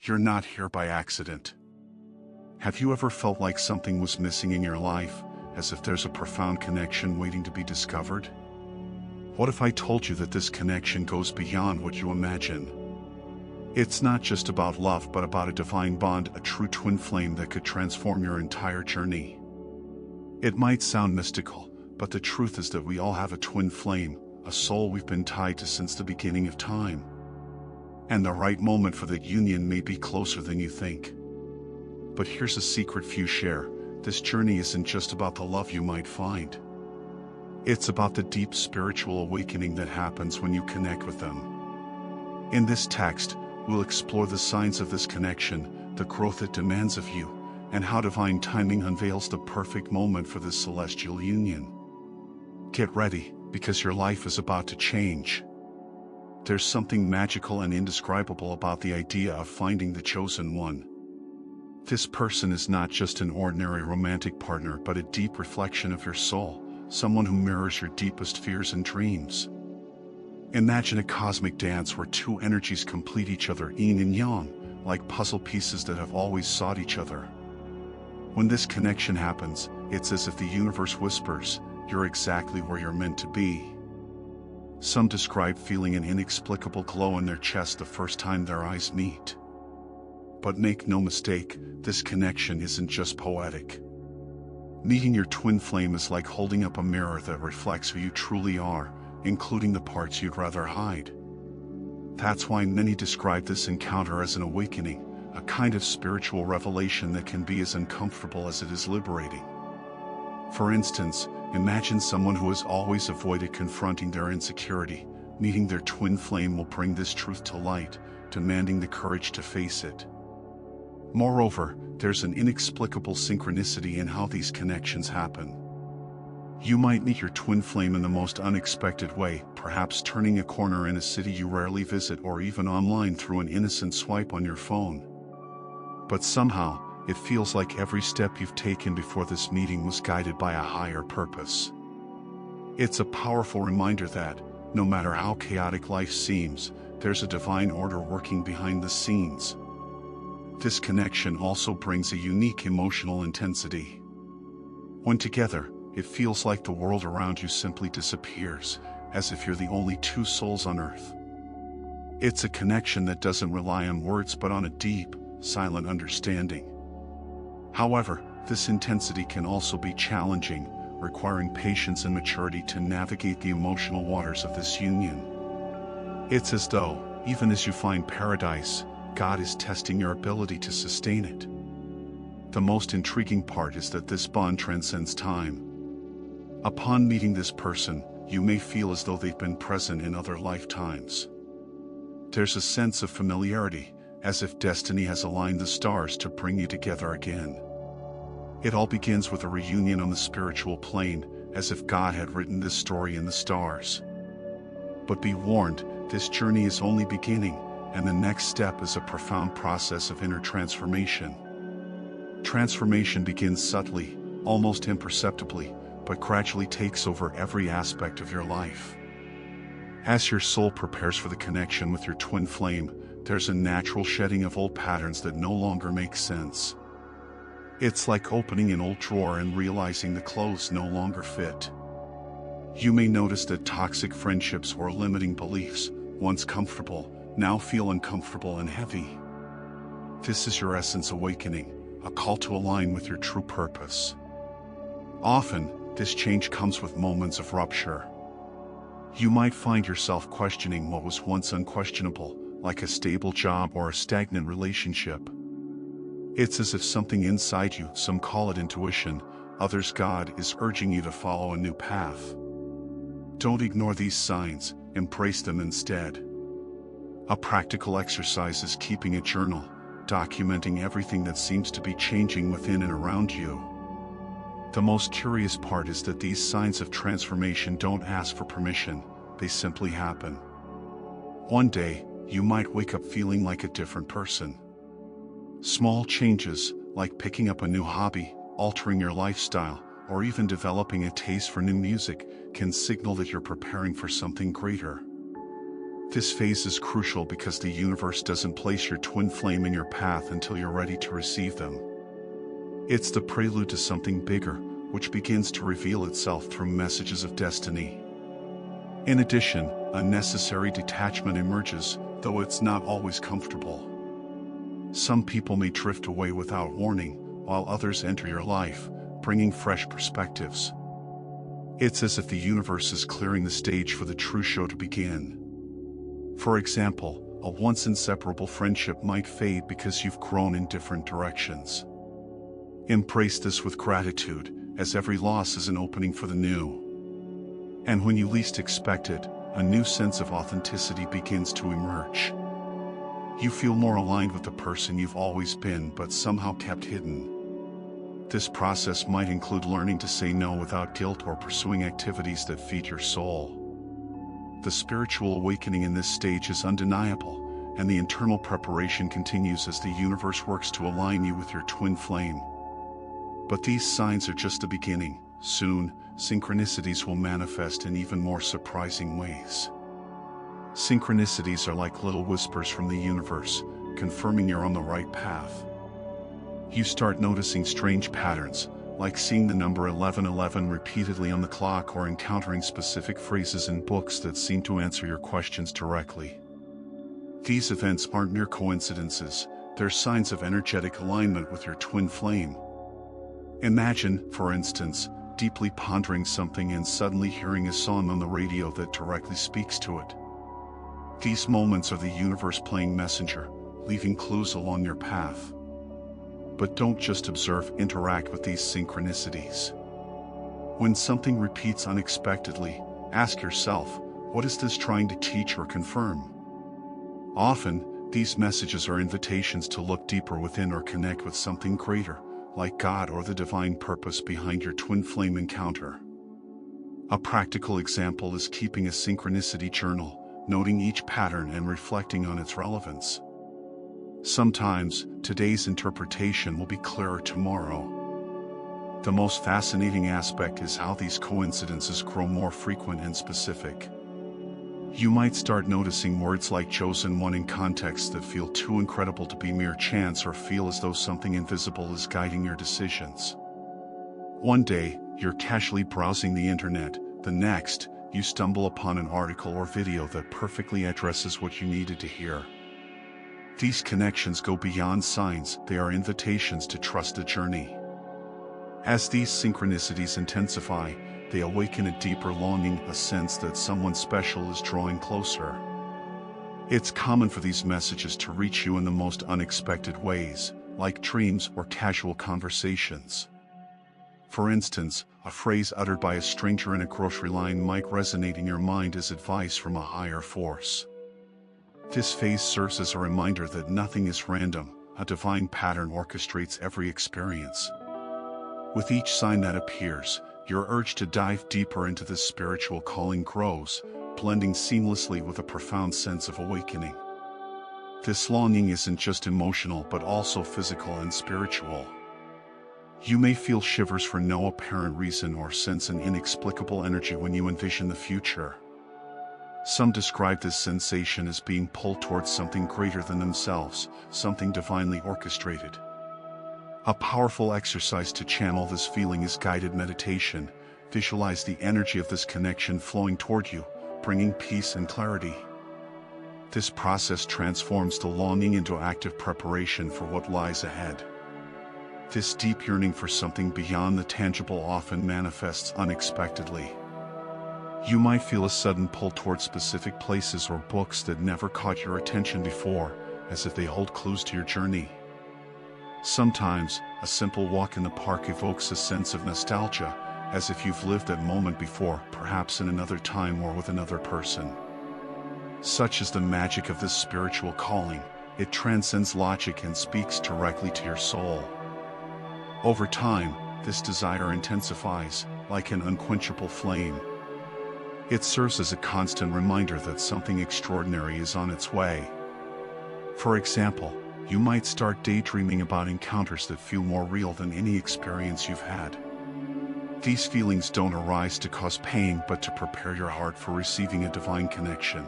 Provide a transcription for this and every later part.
You're not here by accident. Have you ever felt like something was missing in your life, as if there's a profound connection waiting to be discovered? What if I told you that this connection goes beyond what you imagine? It's not just about love, but about a divine bond, a true twin flame that could transform your entire journey. It might sound mystical, but the truth is that we all have a twin flame, a soul we've been tied to since the beginning of time. And the right moment for that union may be closer than you think. But here's a secret few share: this journey isn't just about the love you might find. It's about the deep spiritual awakening that happens when you connect with them. In this text, we'll explore the signs of this connection, the growth it demands of you, and how divine timing unveils the perfect moment for this celestial union. Get ready, because your life is about to change. There's something magical and indescribable about the idea of finding the chosen one. This person is not just an ordinary romantic partner, but a deep reflection of your soul, someone who mirrors your deepest fears and dreams. Imagine a cosmic dance where two energies complete each other, yin and yang, like puzzle pieces that have always sought each other. When this connection happens, it's as if the universe whispers, "You're exactly where you're meant to be." Some describe feeling an inexplicable glow in their chest the first time their eyes meet. But make no mistake, this connection isn't just poetic. Meeting your twin flame is like holding up a mirror that reflects who you truly are, including the parts you'd rather hide. That's why many describe this encounter as an awakening, a kind of spiritual revelation that can be as uncomfortable as it is liberating. For instance, imagine someone who has always avoided confronting their insecurity. Meeting their twin flame will bring this truth to light, demanding the courage to face it. Moreover, there's an inexplicable synchronicity in how these connections happen. You might meet your twin flame in the most unexpected way, perhaps turning a corner in a city you rarely visit, or even online through an innocent swipe on your phone. But somehow, it feels like every step you've taken before this meeting was guided by a higher purpose. It's a powerful reminder that, no matter how chaotic life seems, there's a divine order working behind the scenes. This connection also brings a unique emotional intensity. When together, it feels like the world around you simply disappears, as if you're the only two souls on earth. It's a connection that doesn't rely on words but on a deep, silent understanding. However, this intensity can also be challenging, requiring patience and maturity to navigate the emotional waters of this union. It's as though, even as you find paradise, God is testing your ability to sustain it. The most intriguing part is that this bond transcends time. Upon meeting this person, you may feel as though they've been present in other lifetimes. There's a sense of familiarity, as if destiny has aligned the stars to bring you together again. It all begins with a reunion on the spiritual plane, as if God had written this story in the stars. But be warned, this journey is only beginning, and the next step is a profound process of inner transformation. Transformation begins subtly, almost imperceptibly, but gradually takes over every aspect of your life. As your soul prepares for the connection with your twin flame, there's a natural shedding of old patterns that no longer make sense. It's like opening an old drawer and realizing the clothes no longer fit. You may notice that toxic friendships or limiting beliefs, once comfortable, now feel uncomfortable and heavy. This is your essence awakening, a call to align with your true purpose. Often, this change comes with moments of rupture. You might find yourself questioning what was once unquestionable, like a stable job or a stagnant relationship. It's as if something inside you, some call it intuition, others God, is urging you to follow a new path. Don't ignore these signs, embrace them instead. A practical exercise is keeping a journal, documenting everything that seems to be changing within and around you. The most curious part is that these signs of transformation don't ask for permission, they simply happen. One day, you might wake up feeling like a different person. Small changes, like picking up a new hobby, altering your lifestyle, or even developing a taste for new music, can signal that you're preparing for something greater. This phase is crucial because the universe doesn't place your twin flame in your path until you're ready to receive them. It's the prelude to something bigger, which begins to reveal itself through messages of destiny. In addition, a necessary detachment emerges, though it's not always comfortable. Some people may drift away without warning, while others enter your life, bringing fresh perspectives. It's as if the universe is clearing the stage for the true show to begin. For example, a once inseparable friendship might fade because you've grown in different directions. Embrace this with gratitude, as every loss is an opening for the new. And when you least expect it, a new sense of authenticity begins to emerge. You feel more aligned with the person you've always been but somehow kept hidden. This process might include learning to say no without guilt or pursuing activities that feed your soul. The spiritual awakening in this stage is undeniable, and the internal preparation continues as the universe works to align you with your twin flame. But these signs are just the beginning. Soon, synchronicities will manifest in even more surprising ways. Synchronicities are like little whispers from the universe, confirming you're on the right path. You start noticing strange patterns, like seeing the number 1111 repeatedly on the clock or encountering specific phrases in books that seem to answer your questions directly. These events aren't mere coincidences, they're signs of energetic alignment with your twin flame. Imagine, for instance, deeply pondering something and suddenly hearing a song on the radio that directly speaks to it. These moments are the universe playing messenger, leaving clues along your path. But don't just observe, interact with these synchronicities. When something repeats unexpectedly, ask yourself, what is this trying to teach or confirm? Often, these messages are invitations to look deeper within or connect with something greater, like God or the divine purpose behind your twin flame encounter. A practical example is keeping a synchronicity journal, noting each pattern and reflecting on its relevance. Sometimes, today's interpretation will be clearer tomorrow. The most fascinating aspect is how these coincidences grow more frequent and specific. You might start noticing words like chosen one in contexts that feel too incredible to be mere chance or feel as though something invisible is guiding your decisions. One day, you're casually browsing the internet, the next, you stumble upon an article or video that perfectly addresses what you needed to hear. These connections go beyond signs, they are invitations to trust the journey. As these synchronicities intensify, they awaken a deeper longing, a sense that someone special is drawing closer. It's common for these messages to reach you in the most unexpected ways, like dreams or casual conversations. For instance, a phrase uttered by a stranger in a grocery line might resonate in your mind as advice from a higher force. This phase serves as a reminder that nothing is random, a divine pattern orchestrates every experience. With each sign that appears, your urge to dive deeper into this spiritual calling grows, blending seamlessly with a profound sense of awakening. This longing isn't just emotional but also physical and spiritual. You may feel shivers for no apparent reason or sense an inexplicable energy when you envision the future. Some describe this sensation as being pulled towards something greater than themselves, something divinely orchestrated. A powerful exercise to channel this feeling is guided meditation. Visualize the energy of this connection flowing toward you, bringing peace and clarity. This process transforms the longing into active preparation for what lies ahead. This deep yearning for something beyond the tangible often manifests unexpectedly. You might feel a sudden pull toward specific places or books that never caught your attention before, as if they hold clues to your journey. Sometimes, a simple walk in the park evokes a sense of nostalgia, as if you've lived that moment before, perhaps in another time or with another person. Such is the magic of this spiritual calling, it transcends logic and speaks directly to your soul. Over time, this desire intensifies, like an unquenchable flame. It serves as a constant reminder that something extraordinary is on its way. For example, you might start daydreaming about encounters that feel more real than any experience you've had. These feelings don't arise to cause pain but to prepare your heart for receiving a divine connection.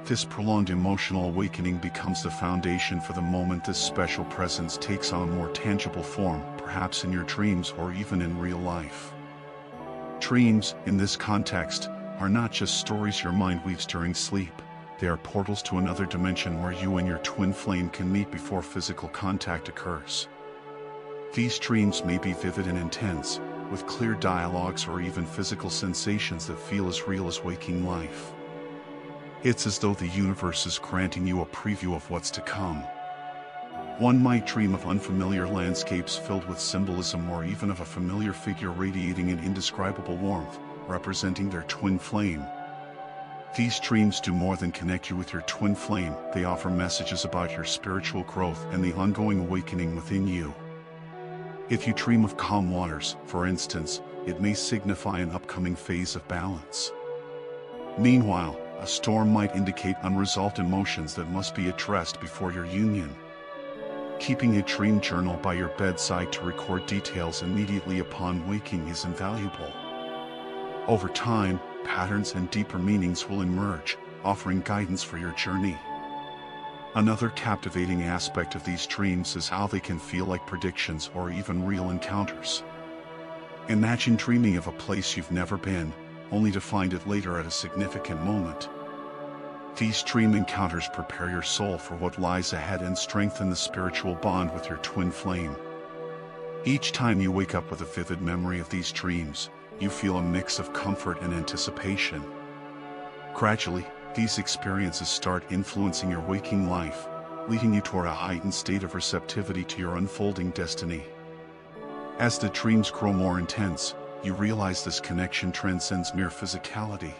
This prolonged emotional awakening becomes the foundation for the moment this special presence takes on more tangible form, perhaps in your dreams or even in real life. Dreams, in this context, are not just stories your mind weaves during sleep. They are portals to another dimension where you and your twin flame can meet before physical contact occurs. These dreams may be vivid and intense, with clear dialogues or even physical sensations that feel as real as waking life. It's as though the universe is granting you a preview of what's to come. One might dream of unfamiliar landscapes filled with symbolism, or even of a familiar figure radiating an indescribable warmth, representing their twin flame. These dreams do more than connect you with your twin flame. They offer messages about your spiritual growth and the ongoing awakening within you. If you dream of calm waters, for instance, it may signify an upcoming phase of balance. Meanwhile, a storm might indicate unresolved emotions that must be addressed before your union. Keeping a dream journal by your bedside to record details immediately upon waking is invaluable. Over time, patterns and deeper meanings will emerge, offering guidance for your journey. Another captivating aspect of these dreams is how they can feel like predictions or even real encounters. Imagine dreaming of a place you've never been, only to find it later at a significant moment. These dream encounters prepare your soul for what lies ahead and strengthen the spiritual bond with your twin flame. Each time you wake up with a vivid memory of these dreams, you feel a mix of comfort and anticipation. Gradually, these experiences start influencing your waking life, leading you toward a heightened state of receptivity to your unfolding destiny. As the dreams grow more intense, you realize this connection transcends mere physicality.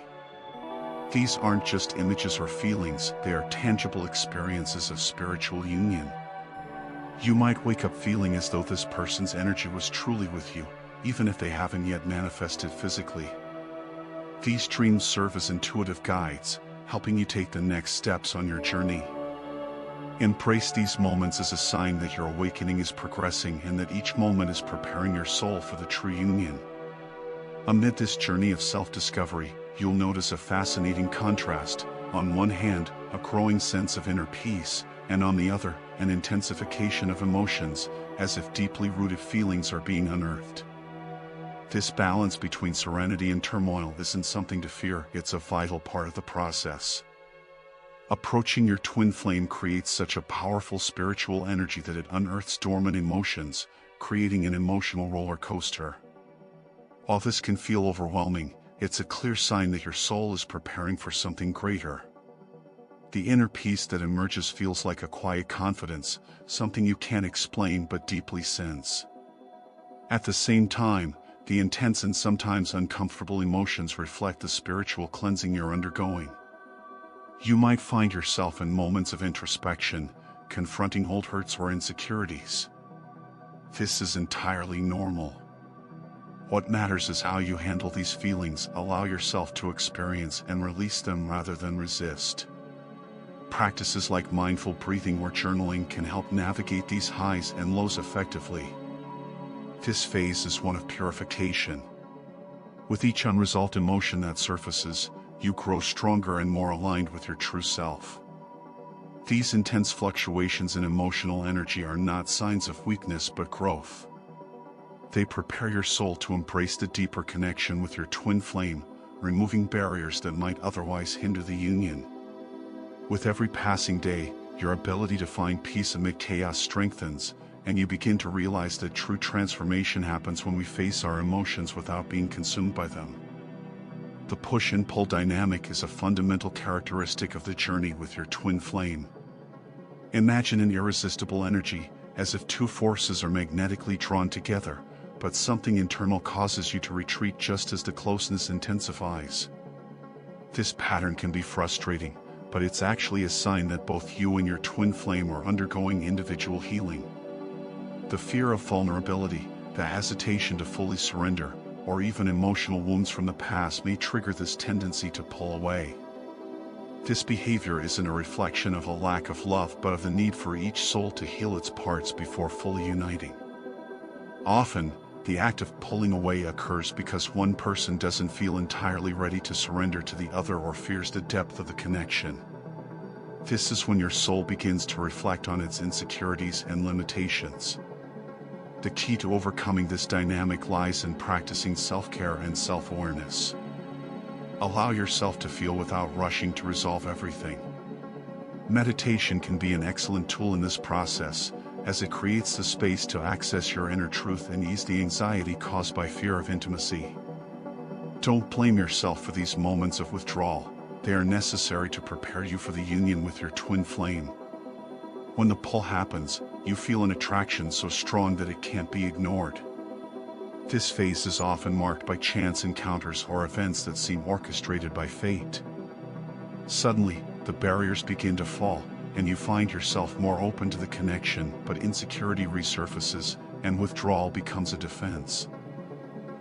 These aren't just images or feelings, they are tangible experiences of spiritual union. You might wake up feeling as though this person's energy was truly with you, even if they haven't yet manifested physically. These dreams serve as intuitive guides, helping you take the next steps on your journey. Embrace these moments as a sign that your awakening is progressing and that each moment is preparing your soul for the true union. Amid this journey of self-discovery, you'll notice a fascinating contrast. On one hand, a growing sense of inner peace, and on the other, an intensification of emotions, as if deeply rooted feelings are being unearthed. This balance between serenity and turmoil isn't something to fear, it's a vital part of the process. Approaching your twin flame creates such a powerful spiritual energy that it unearths dormant emotions, creating an emotional roller coaster. While this can feel overwhelming, it's a clear sign that your soul is preparing for something greater. The inner peace that emerges feels like a quiet confidence, something you can't explain but deeply sense. At the same time, the intense and sometimes uncomfortable emotions reflect the spiritual cleansing you're undergoing. You might find yourself in moments of introspection, confronting old hurts or insecurities. This is entirely normal. What matters is how you handle these feelings. Allow yourself to experience and release them rather than resist. Practices like mindful breathing or journaling can help navigate these highs and lows effectively. This phase is one of purification. With each unresolved emotion that surfaces, you grow stronger and more aligned with your true self. These intense fluctuations in emotional energy are not signs of weakness but growth. They prepare your soul to embrace the deeper connection with your twin flame, removing barriers that might otherwise hinder the union. With every passing day, your ability to find peace amid chaos strengthens, and you begin to realize that true transformation happens when we face our emotions without being consumed by them. The push and pull dynamic is a fundamental characteristic of the journey with your twin flame. Imagine an irresistible energy, as if two forces are magnetically drawn together, but something internal causes you to retreat just as the closeness intensifies. This pattern can be frustrating, but it's actually a sign that both you and your twin flame are undergoing individual healing. The fear of vulnerability, the hesitation to fully surrender, or even emotional wounds from the past may trigger this tendency to pull away. This behavior isn't a reflection of a lack of love but of the need for each soul to heal its parts before fully uniting. Often, the act of pulling away occurs because one person doesn't feel entirely ready to surrender to the other or fears the depth of the connection. This is when your soul begins to reflect on its insecurities and limitations. The key to overcoming this dynamic lies in practicing self-care and self-awareness. Allow yourself to feel without rushing to resolve everything. Meditation can be an excellent tool in this process, as it creates the space to access your inner truth and ease the anxiety caused by fear of intimacy. Don't blame yourself for these moments of withdrawal. They are necessary to prepare you for the union with your twin flame. When the pull happens, you feel an attraction so strong that it can't be ignored. This phase is often marked by chance encounters or events that seem orchestrated by fate. Suddenly, the barriers begin to fall, and you find yourself more open to the connection, but insecurity resurfaces, and withdrawal becomes a defense.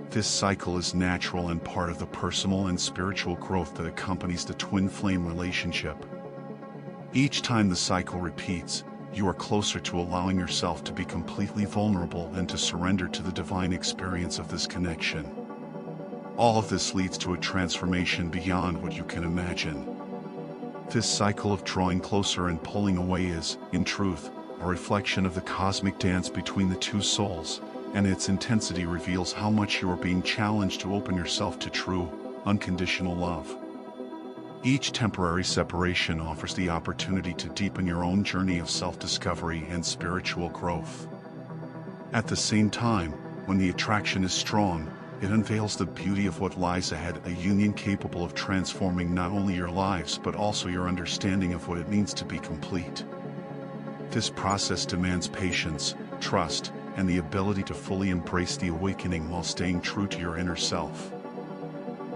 This cycle is natural and part of the personal and spiritual growth that accompanies the twin flame relationship. Each time the cycle repeats, you are closer to allowing yourself to be completely vulnerable and to surrender to the divine experience of this connection. All of this leads to a transformation beyond what you can imagine. This cycle of drawing closer and pulling away is, in truth, a reflection of the cosmic dance between the two souls, and its intensity reveals how much you are being challenged to open yourself to true, unconditional love. Each temporary separation offers the opportunity to deepen your own journey of self-discovery and spiritual growth. At the same time, when the attraction is strong, it unveils the beauty of what lies ahead, a union capable of transforming not only your lives but also your understanding of what it means to be complete. This process demands patience, trust, and the ability to fully embrace the awakening while staying true to your inner self.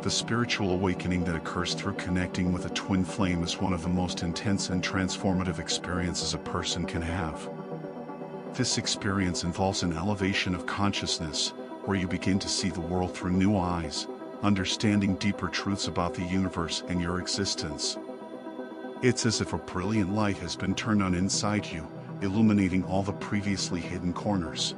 The spiritual awakening that occurs through connecting with a twin flame is one of the most intense and transformative experiences a person can have. This experience involves an elevation of consciousness, where you begin to see the world through new eyes, understanding deeper truths about the universe and your existence. It's as if a brilliant light has been turned on inside you, illuminating all the previously hidden corners.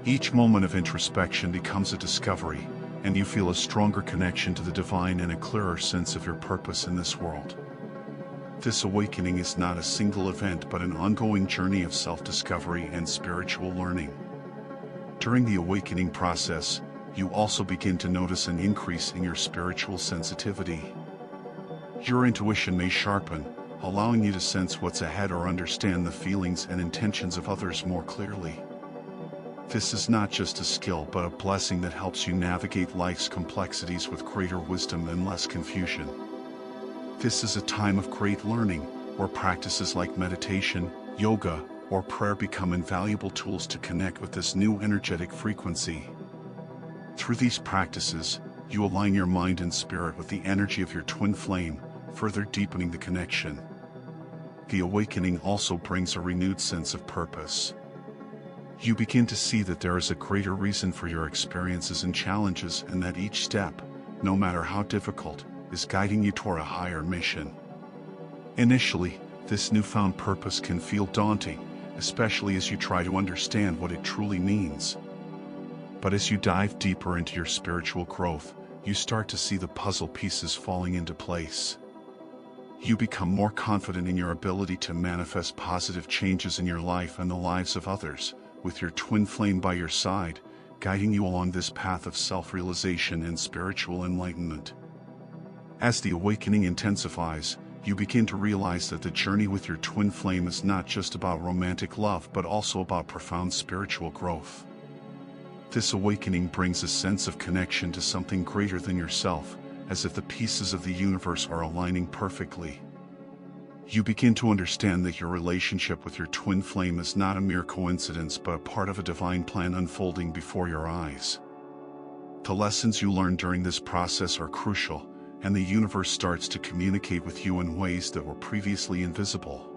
Each moment of introspection becomes a discovery, and you feel a stronger connection to the divine and a clearer sense of your purpose in this world. This awakening is not a single event but an ongoing journey of self-discovery and spiritual learning. During the awakening process, you also begin to notice an increase in your spiritual sensitivity. Your intuition may sharpen, allowing you to sense what's ahead or understand the feelings and intentions of others more clearly. This is not just a skill but a blessing that helps you navigate life's complexities with greater wisdom and less confusion. This is a time of great learning, where practices like meditation, yoga, or prayer become invaluable tools to connect with this new energetic frequency. Through these practices, you align your mind and spirit with the energy of your twin flame, further deepening the connection. The awakening also brings a renewed sense of purpose. You begin to see that there is a greater reason for your experiences and challenges, and that each step, no matter how difficult, is guiding you toward a higher mission. Initially, this newfound purpose can feel daunting, especially as you try to understand what it truly means. But as you dive deeper into your spiritual growth, you start to see the puzzle pieces falling into place. You become more confident in your ability to manifest positive changes in your life and the lives of others, with your twin flame by your side, guiding you along this path of self-realization and spiritual enlightenment. As the awakening intensifies, you begin to realize that the journey with your twin flame is not just about romantic love but also about profound spiritual growth. This awakening brings a sense of connection to something greater than yourself, as if the pieces of the universe are aligning perfectly. You begin to understand that your relationship with your twin flame is not a mere coincidence but a part of a divine plan unfolding before your eyes. The lessons you learn during this process are crucial, and the universe starts to communicate with you in ways that were previously invisible.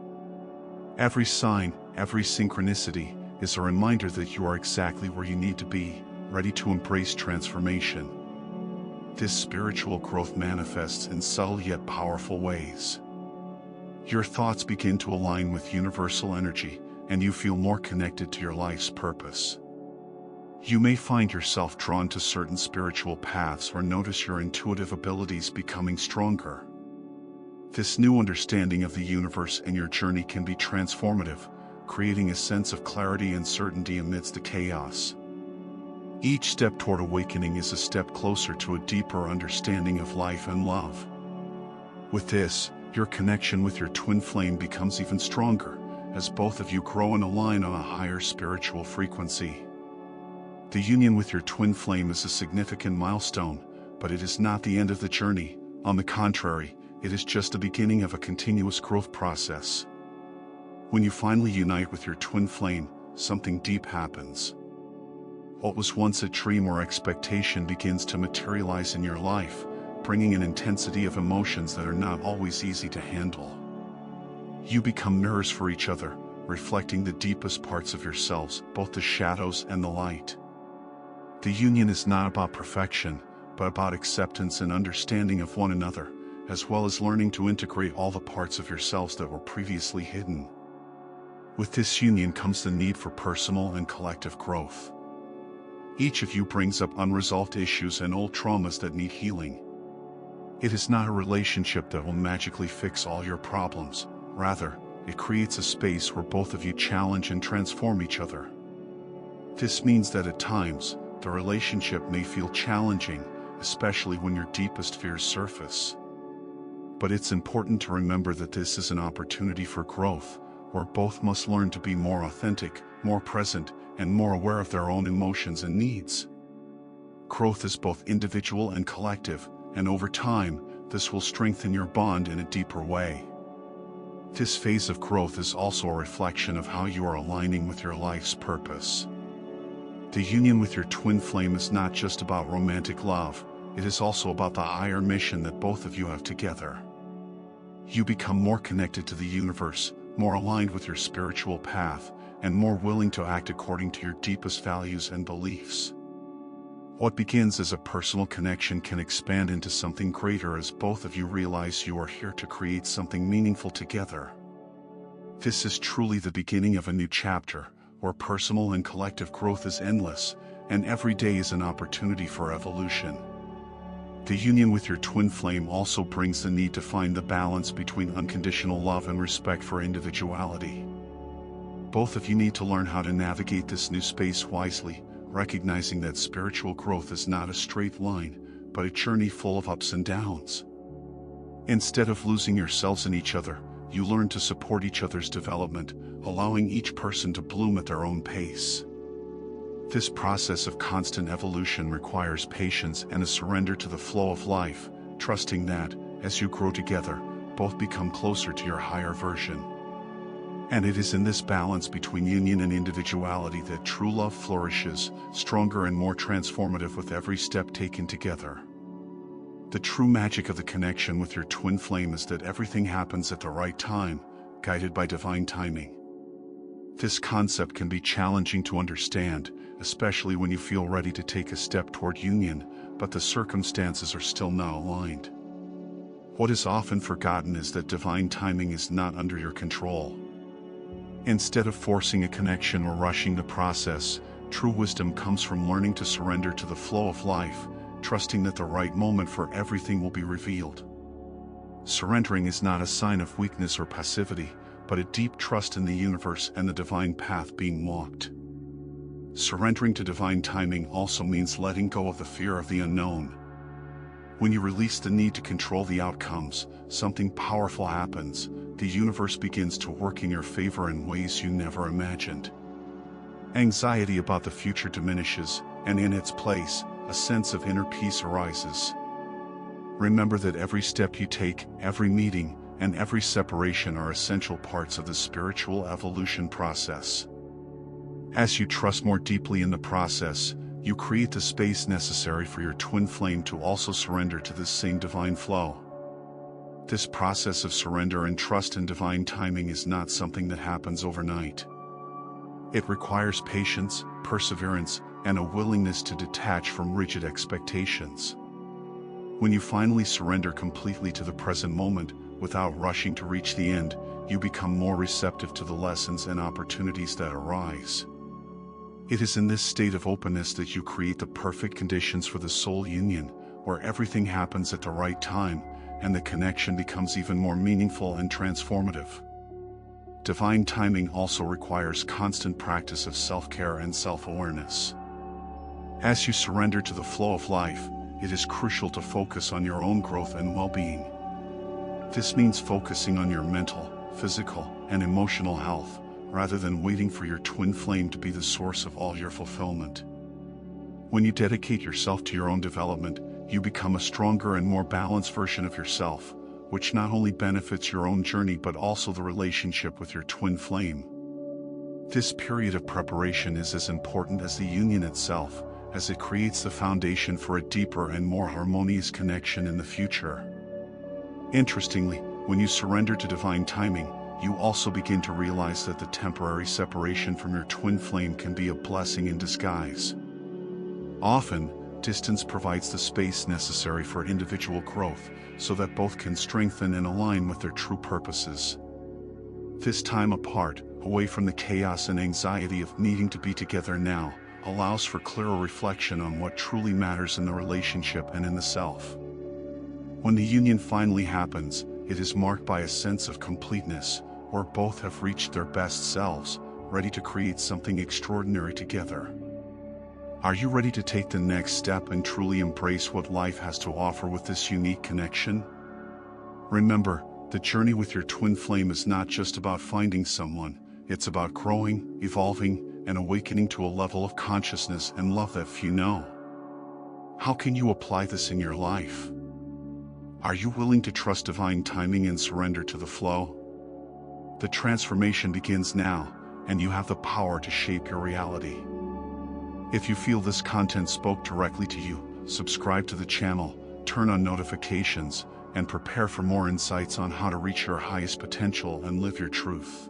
Every sign, every synchronicity, is a reminder that you are exactly where you need to be, ready to embrace transformation. This spiritual growth manifests in subtle yet powerful ways. Your thoughts begin to align with universal energy, and you feel more connected to your life's purpose. You may find yourself drawn to certain spiritual paths or notice your intuitive abilities becoming stronger. This new understanding of the universe and your journey can be transformative, creating a sense of clarity and certainty amidst the chaos. Each step toward awakening is a step closer to a deeper understanding of life and love. With this, your connection with your twin flame becomes even stronger, as both of you grow and align on a higher spiritual frequency. The union with your twin flame is a significant milestone, but it is not the end of the journey. On the contrary, it is just the beginning of a continuous growth process. When you finally unite with your twin flame, something deep happens. What was once a dream or expectation begins to materialize in your life, bringing an intensity of emotions that are not always easy to handle. You become mirrors for each other, reflecting the deepest parts of yourselves, both the shadows and the light. The union is not about perfection, but about acceptance and understanding of one another, as well as learning to integrate all the parts of yourselves that were previously hidden. With this union comes the need for personal and collective growth. Each of you brings up unresolved issues and old traumas that need healing. It is not a relationship that will magically fix all your problems. Rather, it creates a space where both of you challenge and transform each other. This means that at times, the relationship may feel challenging, especially when your deepest fears surface. But it's important to remember that this is an opportunity for growth, where both must learn to be more authentic, more present, and more aware of their own emotions and needs. Growth is both individual and collective, and over time, this will strengthen your bond in a deeper way. This phase of growth is also a reflection of how you are aligning with your life's purpose. The union with your twin flame is not just about romantic love, it is also about the higher mission that both of you have together. You become more connected to the universe, more aligned with your spiritual path, and more willing to act according to your deepest values and beliefs. What begins as a personal connection can expand into something greater as both of you realize you are here to create something meaningful together. This is truly the beginning of a new chapter, where personal and collective growth is endless, and every day is an opportunity for evolution. The union with your twin flame also brings the need to find the balance between unconditional love and respect for individuality. Both of you need to learn how to navigate this new space wisely, recognizing that spiritual growth is not a straight line, but a journey full of ups and downs. Instead of losing yourselves in each other, you learn to support each other's development, allowing each person to bloom at their own pace. This process of constant evolution requires patience and a surrender to the flow of life, trusting that, as you grow together, both become closer to your higher version. And it is in this balance between union and individuality that true love flourishes, stronger and more transformative with every step taken together. The true magic of the connection with your twin flame is that everything happens at the right time, guided by divine timing. This concept can be challenging to understand, especially when you feel ready to take a step toward union, but the circumstances are still not aligned. What is often forgotten is that divine timing is not under your control. Instead of forcing a connection or rushing the process, true wisdom comes from learning to surrender to the flow of life, trusting that the right moment for everything will be revealed. Surrendering is not a sign of weakness or passivity, but a deep trust in the universe and the divine path being walked. Surrendering to divine timing also means letting go of the fear of the unknown. When you release the need to control the outcomes, something powerful happens. The universe begins to work in your favor in ways you never imagined. Anxiety about the future diminishes, and in its place, a sense of inner peace arises. Remember that every step you take, every meeting, and every separation are essential parts of the spiritual evolution process. As you trust more deeply in the process, you create the space necessary for your twin flame to also surrender to this same divine flow. This process of surrender and trust in divine timing is not something that happens overnight. It requires patience, perseverance, and a willingness to detach from rigid expectations. When you finally surrender completely to the present moment, without rushing to reach the end, you become more receptive to the lessons and opportunities that arise. It is in this state of openness that you create the perfect conditions for the soul union, where everything happens at the right time, and the connection becomes even more meaningful and transformative. Divine timing also requires constant practice of self-care and self-awareness. As you surrender to the flow of life, it is crucial to focus on your own growth and well-being. This means focusing on your mental, physical, and emotional health, rather than waiting for your twin flame to be the source of all your fulfillment. When you dedicate yourself to your own development, you become a stronger and more balanced version of yourself, which not only benefits your own journey but also the relationship with your twin flame. This period of preparation is as important as the union itself, as it creates the foundation for a deeper and more harmonious connection in the future. Interestingly, when you surrender to divine timing, you also begin to realize that the temporary separation from your twin flame can be a blessing in disguise. Often, distance provides the space necessary for individual growth, so that both can strengthen and align with their true purposes. This time apart, away from the chaos and anxiety of needing to be together now, allows for clearer reflection on what truly matters in the relationship and in the self. When the union finally happens, it is marked by a sense of completeness, where both have reached their best selves, ready to create something extraordinary together. Are you ready to take the next step and truly embrace what life has to offer with this unique connection? Remember, the journey with your twin flame is not just about finding someone, it's about growing, evolving, and awakening to a level of consciousness and love that few know. How can you apply this in your life? Are you willing to trust divine timing and surrender to the flow? The transformation begins now, and you have the power to shape your reality. If you feel this content spoke directly to you, subscribe to the channel, turn on notifications, and prepare for more insights on how to reach your highest potential and live your truth.